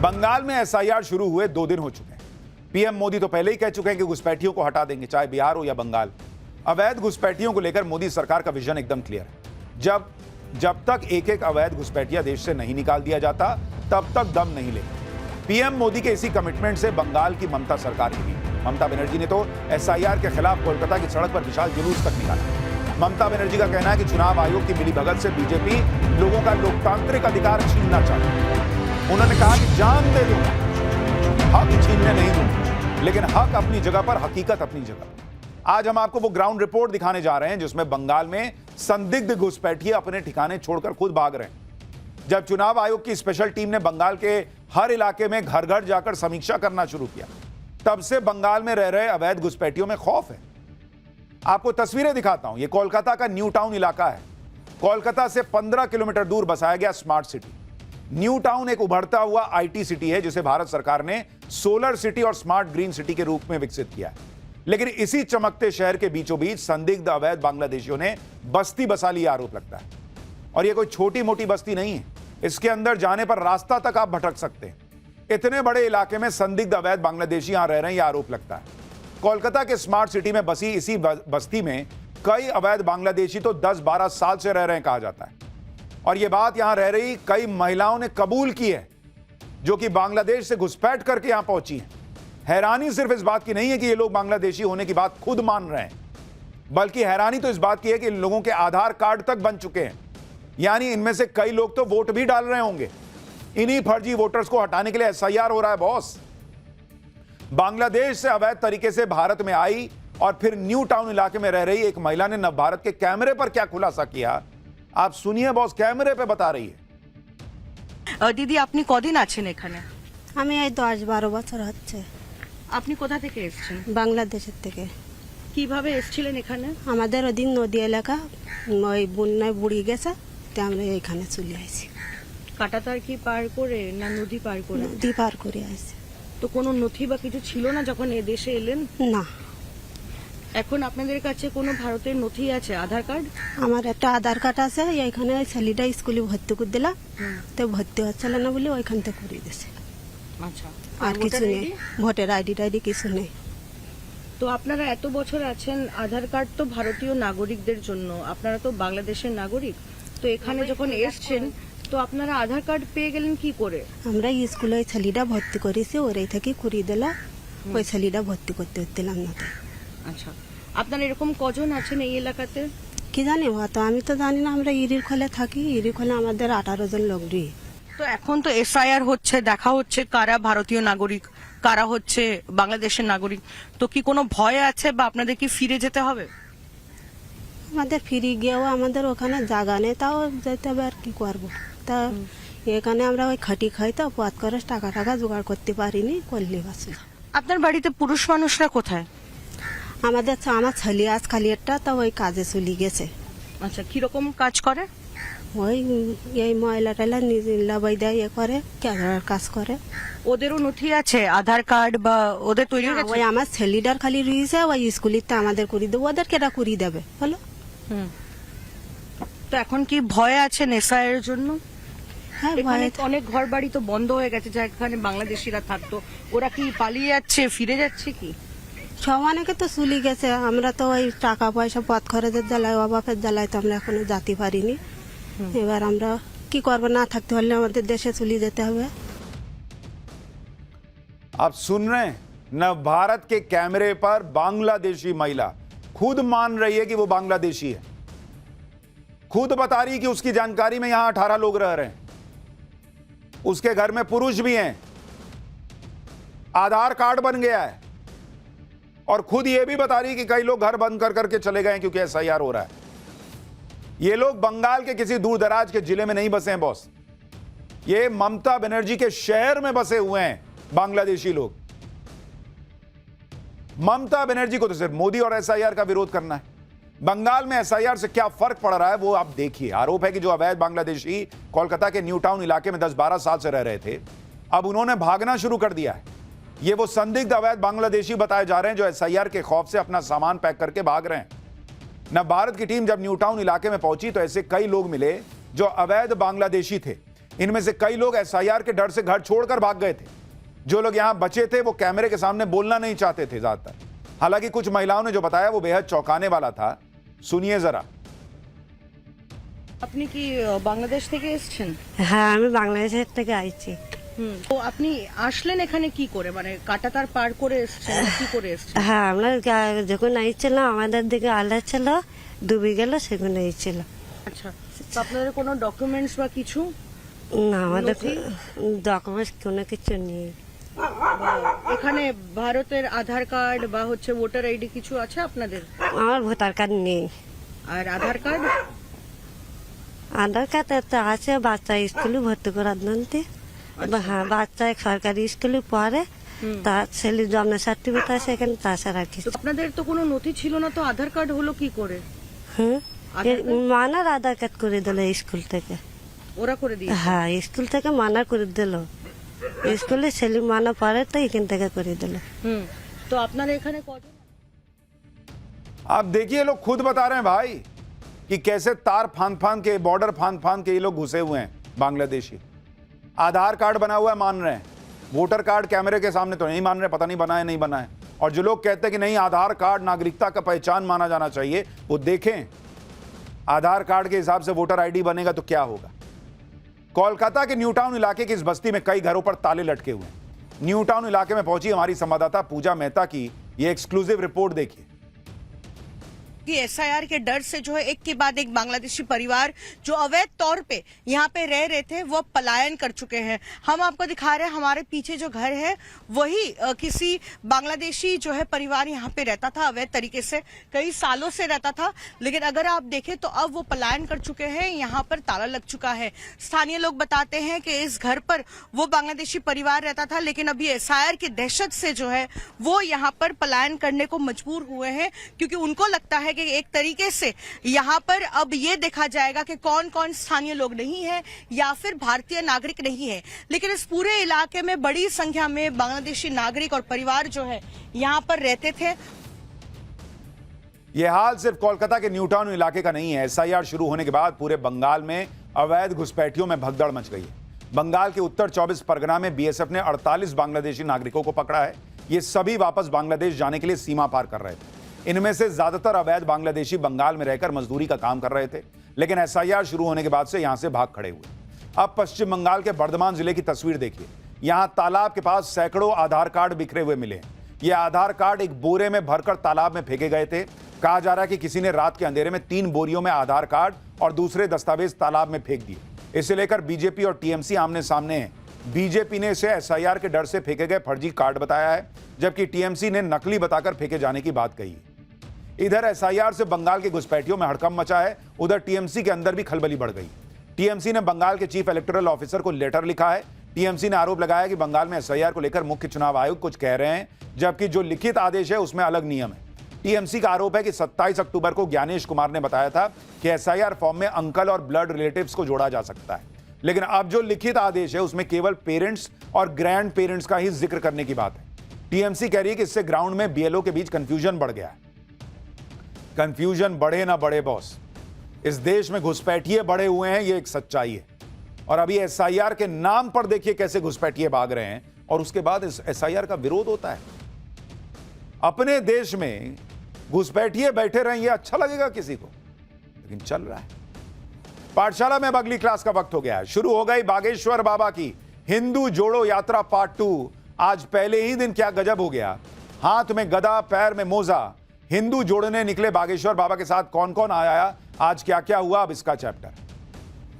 बंगाल में एसआईआर शुरू हुए 2 दिन हो चुके हैं। पीएम मोदी तो पहले ही कह चुके हैं कि घुसपैठियों को हटा देंगे, चाहे बिहार हो या बंगाल। अवैध घुसपैठियों को लेकर मोदी सरकार का विजन एकदम क्लियर है। जब तक एक एक अवैध घुसपैठिया देश से नहीं निकाल दिया जाता, तब तक दम नहीं लेंगे। पीएम मोदी के इसी कमिटमेंट से बंगाल की ममता सरकार की ममता बनर्जी ने तो एसआईआर के खिलाफ कोलकाता की सड़क पर विशाल जुलूस तक निकाला। ममता बनर्जी का कहना है कि चुनाव आयोग की मिलीभगत से बीजेपी लोगों का लोकतांत्रिक अधिकार छीनना चाहती है। उन्होंने कहा कि जान दे दूंगा, हक छीनने नहीं दूंगा, लेकिन हक अपनी जगह पर, हकीकत अपनी जगह। आज हम आपको वो ग्राउंड रिपोर्ट दिखाने जा रहे हैं जिसमें बंगाल में संदिग्ध घुसपैठिए अपने ठिकाने छोड़कर खुद भाग रहे हैं। जब चुनाव आयोग की स्पेशल टीम ने बंगाल के हर इलाके में घर घर जाकर समीक्षा करना शुरू किया, तब से बंगाल में रह रहे अवैध घुसपैठियों में खौफ है। आपको तस्वीरें दिखाता हूं। यह कोलकाता का न्यू टाउन इलाका है। कोलकाता से 15 किलोमीटर दूर बसाया गया स्मार्ट सिटी। न्यू टाउन एक उभरता हुआ आईटी सिटी है जिसे भारत सरकार ने सोलर सिटी और स्मार्ट ग्रीन सिटी के रूप में विकसित किया है। लेकिन इसी चमकते शहर के बीचों बीच संदिग्ध अवैध बांग्लादेशियों ने बस्ती बसा ली, आरोप लगता है। और यह कोई छोटी मोटी बस्ती नहीं है। इसके अंदर जाने पर रास्ता तक आप भटक सकते हैं। इतने बड़े इलाके में संदिग्ध अवैध बांग्लादेशी यहां रह रहे हैं, यह आरोप लगता है। कोलकाता के स्मार्ट सिटी में बसी इसी बस्ती में कई अवैध बांग्लादेशी तो 10-12 साल से रह रहे हैं कहा जाता है। और यह बात यहां रह रही कई महिलाओं ने कबूल की है, जो कि बांग्लादेश से घुसपैठ करके यहां पहुंची हैं। हैरानी सिर्फ इस बात की नहीं है कि ये लोग बांग्लादेशी होने की बात खुद मान रहे हैं, बल्कि हैरानी तो इस बात की है कि इन लोगों के आधार कार्ड तक बन चुके हैं। यानी इनमें से कई लोग तो वोट भी डाल रहे होंगे। इन्हीं फर्जी वोटर्स को हटाने के लिए एसआईआर हो रहा है बॉस। बांग्लादेश से अवैध तरीके से भारत में आई और फिर न्यू टाउन इलाके में रह रही एक महिला ने नव भारत के कैमरे पर क्या खुलासा किया, आप सुनिए। बॉस कैमरे पे बता रही है। দিদি আপনি কদিন আছেন এখানে? আমি এই 10-12 বছর হচ্ছে। আপনি কোথা থেকে এসেছেন? বাংলাদেশের থেকে। কিভাবে এসেছিলেন এখানে? আমাদের ওদিন নদী এলাকা, ওই বন্যায় বুড়ি গেছে, তো আমরা এখানে চলে আসি। কাটাতার কি পার করে না নদী পার করে? নদী পার করে আসি। তো কোনো নথি বা কিছু ছিল না যখন এ দেশে এলেন? না। এখন আপনাদের কাছে কোনো ভারতের নথি আছে, আধার কার্ড? আমার একটা আধার কার্ড আছে, এইখানে ছেলেটা স্কুলে ভর্তি করে দিলাম, তো ভর্তি হচ্ছিল না বলে ওইখান থেকে করে দিয়েছে। আচ্ছা, আর কিছু নেই, ভোটার আইডি টাইডি কিছু নেই। তো আপনারা এত বছর আছেন, আধার কার্ড তো ভারতীয় নাগরিকদের জন্য, আপনারা তো বাংলাদেশের নাগরিক, তো এখানে যখন এসেছেন তো আপনারা আধার কার্ড পেয়ে গেলেন কি করে? আমরা স্কুলে ওই ছেলেটা ভর্তি করেছি, ওরাই থেকে করিয়ে দিল, ওই ছেলেটা ভর্তি করতে দিলাম না। আচ্ছা, আপনারা এরকম কজন আছেন এই এলাকাতে? কি জানি, হয়তো আমি তো জানি না। আমরা ইরির খোলে থাকি, ইরির খোলে আমাদের 18 জন লোক রই। তো এখন তো এসআইআর হচ্ছে, দেখা হচ্ছে কারা ভারতীয় নাগরিক, কারা হচ্ছে বাংলাদেশের নাগরিক। তো কি কোনো ভয় আছে বা আপনাদের কি ফিরে যেতে হবে? আমাদের ফিরে গিয়েও আমাদের ওখানে জায়গা নেই, তাও যেতে হবে, আর কি করবো। তা এখানে আমরা ওই খাটি খাই, তো পথ করে টাকা জোগাড় করতে পারিনি, করলে বাসে। আপনার বাড়িতে পুরুষ মানুষরা কোথায়? আমার ছেলে আজ খালি একটা, তা ওই কাজে চলে গেছে। আচ্ছা, কিরকম কাজ করে? ওই এই ময়লা টয়লা নিজে লাবাই দেয়, এ করে, ক্যামেরার কাজ করে। ওদেরও নথি আছে, আধার কার্ড বা ওদের তৈরি হয়ে ওই আমার ছেলেটার খালি রয়েছে, ওই স্কুলিতে আমাদের করে দেবো, ওদের কেটা করে দেবে বলো। তো এখন কি ভয় আছে এসআইআর এর জন্য? হ্যাঁ, এখানে অনেক ঘর বাড়ি তো বন্ধ হয়ে গেছে, যেখানে বাংলাদেশিরা থাকতো, ওরা কি পালিয়ে যাচ্ছে, ফিরে যাচ্ছে কি? সব অনেকে তো চলে গেছে। আমরা তো ওই টাকা পয়সা পথ খরচের জ্বালায়, অভাবের জ্বালায় তো আমরা এখনো যেতে পারিনি। এবার আমরা কি করবো, না থাকতে পারলে আমাদের দেশে চলে যেতে হবে। आप सुन रहे हैं, नव भारत के कैमरे पर बांग्लादेशी महिला खुद मान रही है कि वो बांग्लादेशी है। खुद बता रही है कि उसकी जानकारी में यहां 18 लोग रह रहे हैं, उसके घर में पुरुष भी हैं, आधार कार्ड बन गया है, और खुद ये भी बता रही है कि कई लोग घर बंद कर करके चले गए क्योंकि एसआईआर हो रहा है। ये लोग बंगाल के किसी दूर दराज के जिले में नहीं बसे हैं बॉस, ये ममता बनर्जी के शहर में बसे हुए हैं बांग्लादेशी लोग। ममता बनर्जी को तो सिर्फ मोदी और एसआईआर का विरोध करना है। बंगाल में एसआईआर से क्या फर्क पड़ रहा है वो आप देखिए। आरोप है कि जो अवैध बांग्लादेशी कोलकाता के न्यू टाउन इलाके में 10-12 साल से रह रहे थे, अब उन्होंने भागना शुरू कर दिया है। ये वो संदिग्ध अवैध बांग्लादेशी बताए जा रहे हैं जो एसआईआर के खौफ से अपना सामान पैक करके भाग रहे हैं। नव भारत की टीम जब न्यू टाउन इलाके में पहुंची तो ऐसे कई लोग मिले जो अवैध बांग्लादेशी थे। इनमें से कई लोग एसआईआर के डर से घर छोड़कर भाग गए थे। जो लोग यहां बचे थे वो कैमरे के सामने बोलना नहीं चाहते थे ज्यादातर। हालांकि कुछ महिलाओं ने जो बताया वो बेहद चौंकाने वाला था। सुनिए जरा। আপনি কি বাংলাদেশ থেকে এসেছেন? হ্যাঁ, আমি বাংলাদেশের থেকে আইছি। তো আপনি আসলেন এখানে কি করে, মানে কাটাতার পার করে এসেছেন না কি করে এসেছেন? হ্যাঁ, আমরা যখন আইছিলাম আমাদের দিকে আলা ছিল, ডুবে গেল, সেখানে আইছিল। আচ্ছা, তো আপনাদের কোনো ডকুমেন্টস বা কিছু? না, আমাদের নথি? ডকুমেন্টস কোনো কিছু নেই। এখানে ভারতের আধার কার্ড বা হচ্ছে ভোটার আইডি কিছু আছে আপনাদের? আমার ভোটার কার্ড নেই। আর আধার কার্ড? আধার কার্ড তো আছে, বাচ্চা স্কুলে ভর্তি করার জন্য। হ্যাঁ, বাচ্চা সরকারি স্কুলে পড়ে, তার ছেলের জন্ম সার্টিফিকেট আছে এখানে, তাছাড়া আর কিছু। তো আপনাদের তো কোনো নথি ছিল না, তো আধার কার্ড হলো কি করে? হ্যাঁ, আধার কার্ড? মানার আধার কার্ড করে দিল স্কুল থেকে। ওরা করে দিয়ে? হ্যাঁ, স্কুল থেকে মানা করে দিল। স্কুলে ছেলে মানা পড়ে তো এখান থেকে করে দিল। তো আপনারা এখানে কজন? आप देखिए लोग खुद बता रहे हैं भाई कि कैसे तार फांद फांद के, बॉर्डर फांद फांद के ये लोग घुसे हुए हैं बांग्लादेशी। आधार कार्ड बना हुआ है मान रहे हैं, वोटर कार्ड कैमरे के सामने तो नहीं मान रहे, पता नहीं बना है नहीं बना है। और जो लोग कहते हैं कि नहीं आधार कार्ड नागरिकता का पहचान माना जाना चाहिए, वो देखें आधार कार्ड के हिसाब से वोटर आईडी बनेगा तो क्या होगा। कोलकाता के न्यू टाउन इलाके की इस बस्ती में कई घरों पर ताले लटके हुए हैं। न्यू टाउन इलाके में पहुंची हमारी संवाददाता पूजा मेहता की ये एक्सक्लूसिव रिपोर्ट देखिए। कि एसआईआर के डर से जो है एक के बाद एक बांग्लादेशी परिवार जो अवैध तौर पे यहाँ पे रह रहे थे वो पलायन कर चुके हैं। हम आपको दिखा रहे हैं हमारे पीछे जो घर है वही किसी बांग्लादेशी जो है परिवार यहाँ पे रहता था अवैध तरीके से, कई सालों से रहता था। लेकिन अगर आप देखें तो अब वो पलायन कर चुके हैं, यहाँ पर ताला लग चुका है। स्थानीय लोग बताते हैं कि इस घर पर वो बांग्लादेशी परिवार रहता था, लेकिन अभी एसआईआर की दहशत से जो है वो यहाँ पर पलायन करने को मजबूर हुए हैं, क्योंकि उनको लगता है कि एक तरीके से यहाँ पर अब ये देखा जाएगा कि कौन कौन स्थानीय लोग नहीं है या फिर भारतीय नागरिक नहीं है। लेकिन इस पूरे इलाके में बड़ी संख्या में बांग्लादेशी नागरिक और परिवार जो है यहाँ पर रहते थे। यह हाल सिर्फ कोलकाता के न्यू टाउन इलाके का नहीं है। एसआईआर शुरू होने के बाद पूरे बंगाल में अवैध घुसपैठियों में भगदड़ मच गई है। बंगाल के उत्तर 24 परगना में बीएसएफ ने 48 बांग्लादेशी नागरिकों को पकड़ा है। ये सभी वापस बांग्लादेश जाने के लिए सीमा पार कर रहे थे। इनमें से ज्यादातर अवैध बांग्लादेशी बंगाल में रहकर मजदूरी का काम कर रहे थे, लेकिन एसआईआर शुरू होने के बाद से यहां से भाग खड़े हुए। अब पश्चिम बंगाल के बर्धमान जिले की तस्वीर देखिए। यहां तालाब के पास सैकड़ों आधार कार्ड बिखरे हुए मिले। ये आधार कार्ड एक बोरे में भरकर तालाब में फेंके गए थे। कहा जा रहा है कि किसी ने रात के अंधेरे में 3 बोरियों में आधार कार्ड और दूसरे दस्तावेज तालाब में फेंक दिए। इसे लेकर बीजेपी और टीएमसी आमने सामने हैं। बीजेपी ने इसे एसआईआर के डर से फेंके गए फर्जी कार्ड बताया है, जबकि टीएमसी ने नकली बताकर फेंके जाने की बात कही है। इधर एसआईआर से बंगाल के घुसपैठियों में हड़कंप मचा है, उधर टीएमसी के अंदर भी खलबली बढ़ गई। टीएमसी ने बंगाल के चीफ इलेक्टोरल ऑफिसर को लेटर लिखा है। टीएमसी ने आरोप लगाया कि बंगाल में एसआईआर को लेकर मुख्य चुनाव आयोग कुछ कह रहे हैं, जबकि जो लिखित आदेश है उसमें अलग नियम है। टीएमसी का आरोप है कि 27 अक्टूबर को ज्ञानेश कुमार ने बताया था कि एसआईआर फॉर्म में अंकल और ब्लड रिलेटिव्स को जोड़ा जा सकता है, लेकिन अब जो लिखित आदेश है उसमें केवल पेरेंट्स और ग्रैंड पेरेंट्स का ही जिक्र करने की बात है। टीएमसी कह रही है कि इससे ग्राउंड में बीएलओ के बीच कंफ्यूजन बढ़ गया है। कंफ्यूजन बढ़े ना बढ़े बॉस, इस देश में घुसपैठिए बढ़े हुए हैं, ये एक सच्चाई है। और अभी एसआईआर के नाम पर देखिए कैसे घुसपैठिए भाग रहे हैं, और उसके बाद इस एसआईआर का विरोध होता है। अपने देश में घुसपैठिए बैठे रहें, ये अच्छा लगेगा किसी को, लेकिन चल रहा है। पाठशाला में अब अगली क्लास का वक्त हो गया है। शुरू हो गई बागेश्वर बाबा की हिंदू जोड़ो यात्रा पार्ट 2। आज पहले ही दिन क्या गजब हो गया। हाथ में गदा, पैर में मोजा, हिंदू जोड़ने निकले बागेश्वर बाबा के साथ कौन कौन आया, आज क्या क्या हुआ, अब इसका चैप्टर।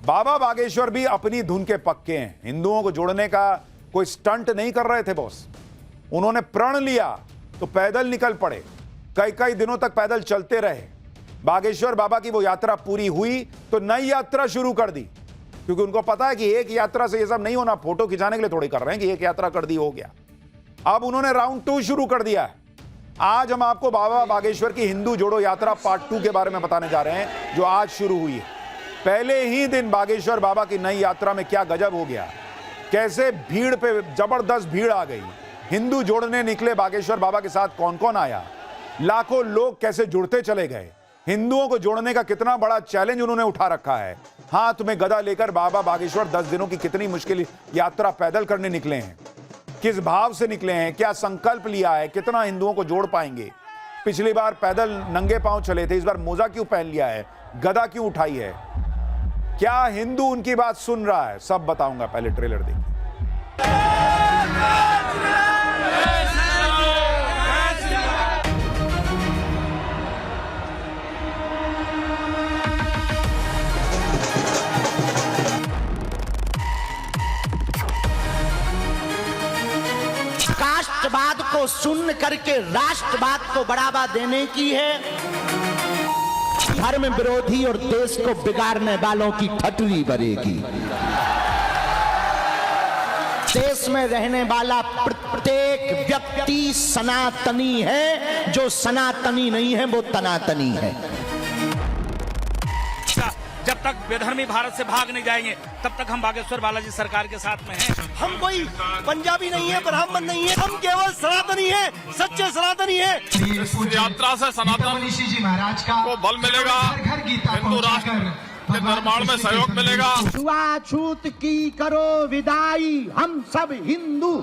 बाबा बागेश्वर भी अपनी धुन के पक्के हैं। हिंदुओं को जोड़ने का कोई स्टंट नहीं कर रहे थे बॉस। उन्होंने प्रण लिया तो पैदल निकल पड़े, कई कई दिनों तक पैदल चलते रहे। बागेश्वर बाबा की वो यात्रा पूरी हुई तो नई यात्रा शुरू कर दी, क्योंकि उनको पता है कि एक यात्रा से ये सब नहीं होना। फोटो खिंचाने के लिए थोड़ी कर रहे हैं कि एक यात्रा कर दी हो गया। अब उन्होंने राउंड 2 शुरू कर दिया है। आज हम आपको बाबा बागेश्वर की हिंदू जोड़ो यात्रा पार्ट 2 के बारे में बताने जा रहे हैं, जो आज शुरू हुई है। पहले ही दिन बागेश्वर बाबा की नई यात्रा में क्या गजब हो गया, कैसे भीड़ पे जबरदस्त भीड़ आ गई। हिंदू जोड़ने निकले बागेश्वर बाबा के साथ कौन कौन आया, लाखों लोग कैसे जुड़ते चले गए। हिंदुओं को जोड़ने का कितना बड़ा चैलेंज उन्होंने उठा रखा है। हाथ में गदा लेकर बाबा बागेश्वर 10 दिनों की कितनी मुश्किल यात्रा पैदल करने निकले हैं, किस भाव से निकले हैं, क्या संकल्प लिया है, कितना हिंदुओं को जोड़ पाएंगे। पिछली बार पैदल नंगे पांव चले थे, इस बार मोजा क्यों पहन लिया है, गदा क्यों उठाई है, क्या हिंदू उनकी बात सुन रहा है, सब बताऊंगा। पहले ट्रेलर देखिए। काष्टवाद को शून्य करके राष्ट्रवाद को बढ़ावा देने की है। धर्म विरोधी और देश को बिगाड़ने वालों की ठटरी भरेगी। देश में रहने वाला प्रत्येक व्यक्ति सनातनी है, जो सनातनी नहीं है वो तनातनी है। जब तक बेधर्मी भारत से भाग नहीं जाएंगे तब तक हम बागेश्वर बालाजी सरकार के साथ में हैं। हम कोई पंजाबी नहीं है, ब्राह्मण नहीं है, हम केवल सनातनी है, सच्चे सनातनी है। यात्रा से सनातन को बल मिलेगा, हिंदू राष्ट्र के निर्माण में सहयोग मिलेगा। छुआछूत की करो विदाई, हम सब हिंदू।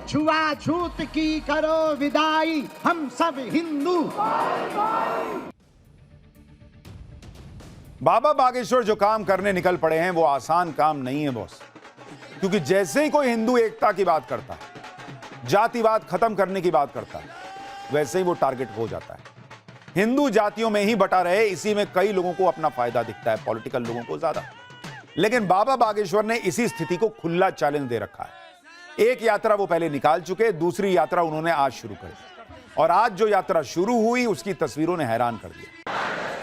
छुआछूत की करो विदाई, हम सब हिंदू। बाबा बागेश्वर जो काम करने निकल पड़े हैं वो आसान काम नहीं है बॉस, क्योंकि जैसे ही कोई हिंदू एकता की बात करता है, जातिवाद खत्म करने की बात करता है, वैसे ही वो टारगेट हो जाता है। हिंदू जातियों में ही बटा रहे, इसी में कई लोगों को अपना फायदा दिखता है, पॉलिटिकल लोगों को ज्यादा। लेकिन बाबा बागेश्वर ने इसी स्थिति को खुला चैलेंज दे रखा है। एक यात्रा वो पहले निकाल चुके, दूसरी यात्रा उन्होंने आज शुरू कर दी, और आज जो यात्रा शुरू हुई उसकी तस्वीरों ने हैरान कर दिया।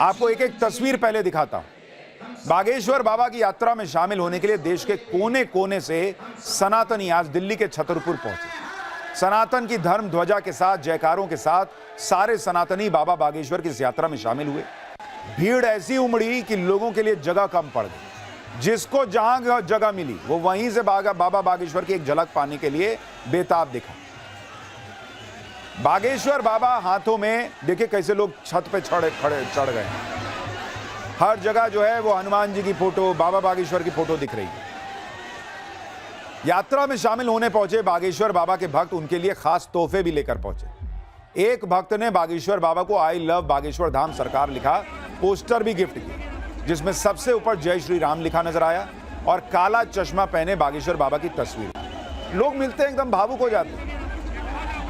आपको एक एक तस्वीर पहले दिखाता हूं। बागेश्वर बाबा की यात्रा में शामिल होने के लिए देश के कोने कोने से सनातनी आज दिल्ली के छतरपुर पहुंचे। सनातन की धर्म ध्वजा के साथ, जयकारों के साथ सारे सनातनी बाबा बागेश्वर की इस यात्रा में शामिल हुए। भीड़ ऐसी उमड़ी कि लोगों के लिए जगह कम पड़ गई। जिसको जहां जगह मिली वो वहीं से बाबा बागेश्वर की एक झलक पाने के लिए बेताब दिखा। बागेश्वर बाबा हाथों में देखिए कैसे लोग छत पे चढ़ गए। हर जगह जो है वो हनुमान जी की फोटो, बाबा बागेश्वर की फोटो दिख रही है। यात्रा में शामिल होने पहुंचे बागेश्वर बाबा के भक्त उनके लिए खास तोहफे भी लेकर पहुंचे। एक भक्त ने बागेश्वर बाबा को आई लव बागेश्वर धाम सरकार लिखा पोस्टर भी गिफ्ट किया, जिसमें सबसे ऊपर जय श्री राम लिखा नजर आया और काला चश्मा पहने बागेश्वर बाबा की तस्वीर। लोग मिलते हैं एकदम भावुक हो जाते हैं।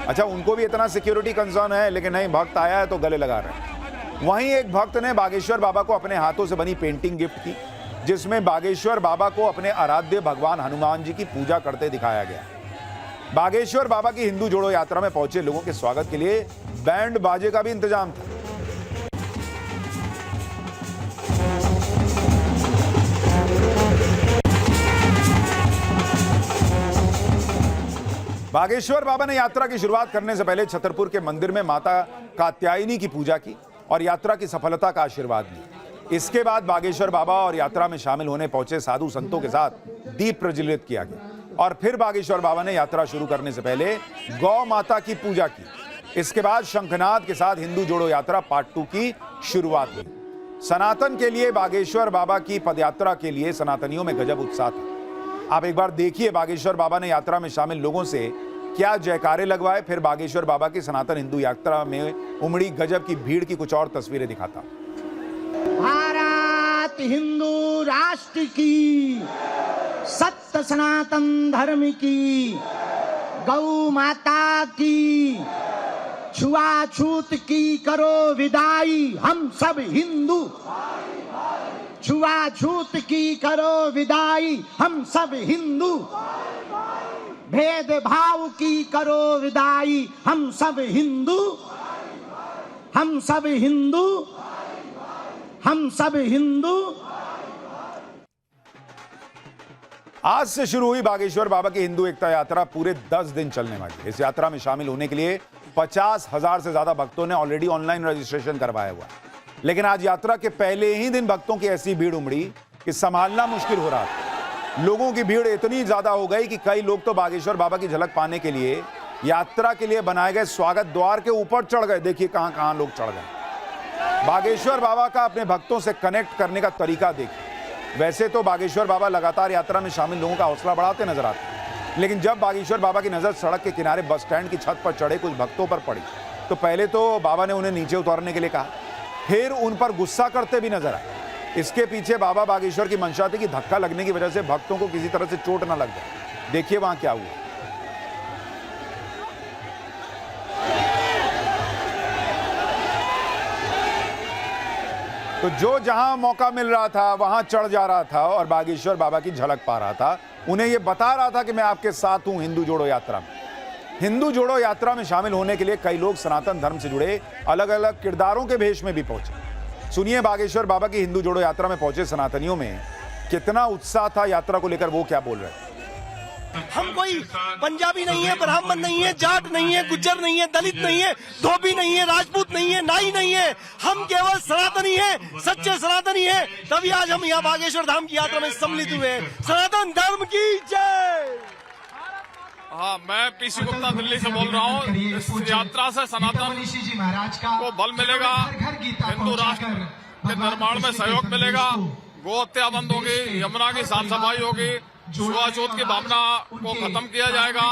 अच्छा, उनको भी इतना सिक्योरिटी कंसर्न है, लेकिन नहीं, भक्त आया है तो गले लगा रहे हैं। वहीं एक भक्त ने बागेश्वर बाबा को अपने हाथों से बनी पेंटिंग गिफ्ट की, जिसमें बागेश्वर बाबा को अपने आराध्य भगवान हनुमान जी की पूजा करते दिखाया गया। बागेश्वर बाबा की हिंदू जोड़ो यात्रा में पहुंचे लोगों के स्वागत के लिए बैंड बाजे का भी इंतजाम था। बागेश्वर बाबा ने यात्रा की शुरुआत करने से पहले छतरपुर के मंदिर में माता कात्यायनी की पूजा की और यात्रा की सफलता का आशीर्वाद लिया। इसके बाद बागेश्वर बाबा और यात्रा में शामिल होने पहुंचे साधु संतों के साथ दीप प्रज्वलित किया गया और फिर बागेश्वर बाबा ने यात्रा शुरू करने से पहले गौ माता की पूजा की। इसके बाद शंखनाद के साथ हिंदू जोड़ो यात्रा पार्ट 2 की शुरुआत हुई। सनातन के लिए बागेश्वर बाबा की पदयात्रा के लिए सनातनियों में गजब उत्साह था। आप एक बार देखिए बागेश्वर बाबा ने यात्रा में शामिल लोगों से क्या जयकारे लगवाए, फिर बागेश्वर बाबा की सनातन हिंदू यात्रा में उमड़ी गजब की भीड़ की कुछ और तस्वीरें दिखाता। भारत हिंदू राष्ट्र की, सत्य सनातन धर्म की, गौ माता की, छुआछूत की करो विदाई, हम सब हिंदू। छुआछूत की करो विदाई, हम सब हिंदू। भेदभाव की करो विदाई, हम सब हिंदू। हम सब हिंदू, हम सब हिंदू। आज से शुरू हुई बागेश्वर बाबा की हिंदू एकता यात्रा पूरे 10 दिन चलने वाली है। इस यात्रा में शामिल होने के लिए 50,000 से ज्यादा भक्तों ने ऑलरेडी ऑनलाइन रजिस्ट्रेशन करवाया हुआ है। लेकिन आज यात्रा के पहले ही दिन भक्तों की ऐसी भीड़ उमड़ी कि संभालना मुश्किल हो रहा था। लोगों की भीड़ इतनी ज्यादा हो गई कि कई लोग तो बागेश्वर बाबा की झलक पाने के लिए यात्रा के लिए बनाए गए स्वागत द्वार के ऊपर चढ़ गए। देखिए कहां कहां लोग चढ़ गए। बागेश्वर बाबा का अपने भक्तों से कनेक्ट करने का तरीका देखिए। वैसे तो बागेश्वर बाबा लगातार यात्रा में शामिल लोगों का हौसला बढ़ाते नजर आते हैं, लेकिन जब बागेश्वर बाबा की नजर सड़क के किनारे बस स्टैंड की छत पर चढ़े कुछ भक्तों पर पड़ी तो पहले तो बाबा ने उन्हें नीचे उतारने के लिए कहा, फिर उन पर गुस्सा करते भी नजर आए। इसके पीछे बाबा बागेश्वर की मंशा थी कि धक्का लगने की वजह से भक्तों को किसी तरह से चोट न लग जाए। देखिए वहां क्या हुआ। तो जो जहां मौका मिल रहा था वहां चढ़ जा रहा था और बागेश्वर बाबा की झलक पा रहा था, उन्हें यह बता रहा था कि मैं आपके साथ हूं हिंदू जोड़ो यात्रा में। हिंदू जोड़ो यात्रा में शामिल होने के लिए कई लोग सनातन धर्म से जुड़े अलग अलग किरदारों के भेष में भी पहुंचे। सुनिए बागेश्वर बाबा की हिंदू जोड़ो यात्रा में पहुंचे सनातनियों में कितना उत्साह था यात्रा को लेकर, वो क्या बोल रहे हैं। हम कोई पंजाबी नहीं है, ब्राह्मण नहीं है, जाट नहीं है, गुज्जर नहीं है, दलित नहीं है, धोबी नहीं है, राजपूत नहीं है, नाई नहीं है। हम केवल सनातनी हैं, सच्चे सनातनी हैं। तभी आज हम यहाँ बागेश्वर धाम की यात्रा में सम्मिलित हुए। सनातन धर्म की जय। हाँ, मैं पीसी गुप्ता दिल्ली से बोल रहा हूँ। इस यात्रा से सनातन को बल मिलेगा, हिंदू राष्ट्र के निर्माण में सहयोग मिलेगा, गो हत्या बंद होगी, यमुना की साफ सफाई होगी, छुआछूत की भावना को खत्म किया जाएगा।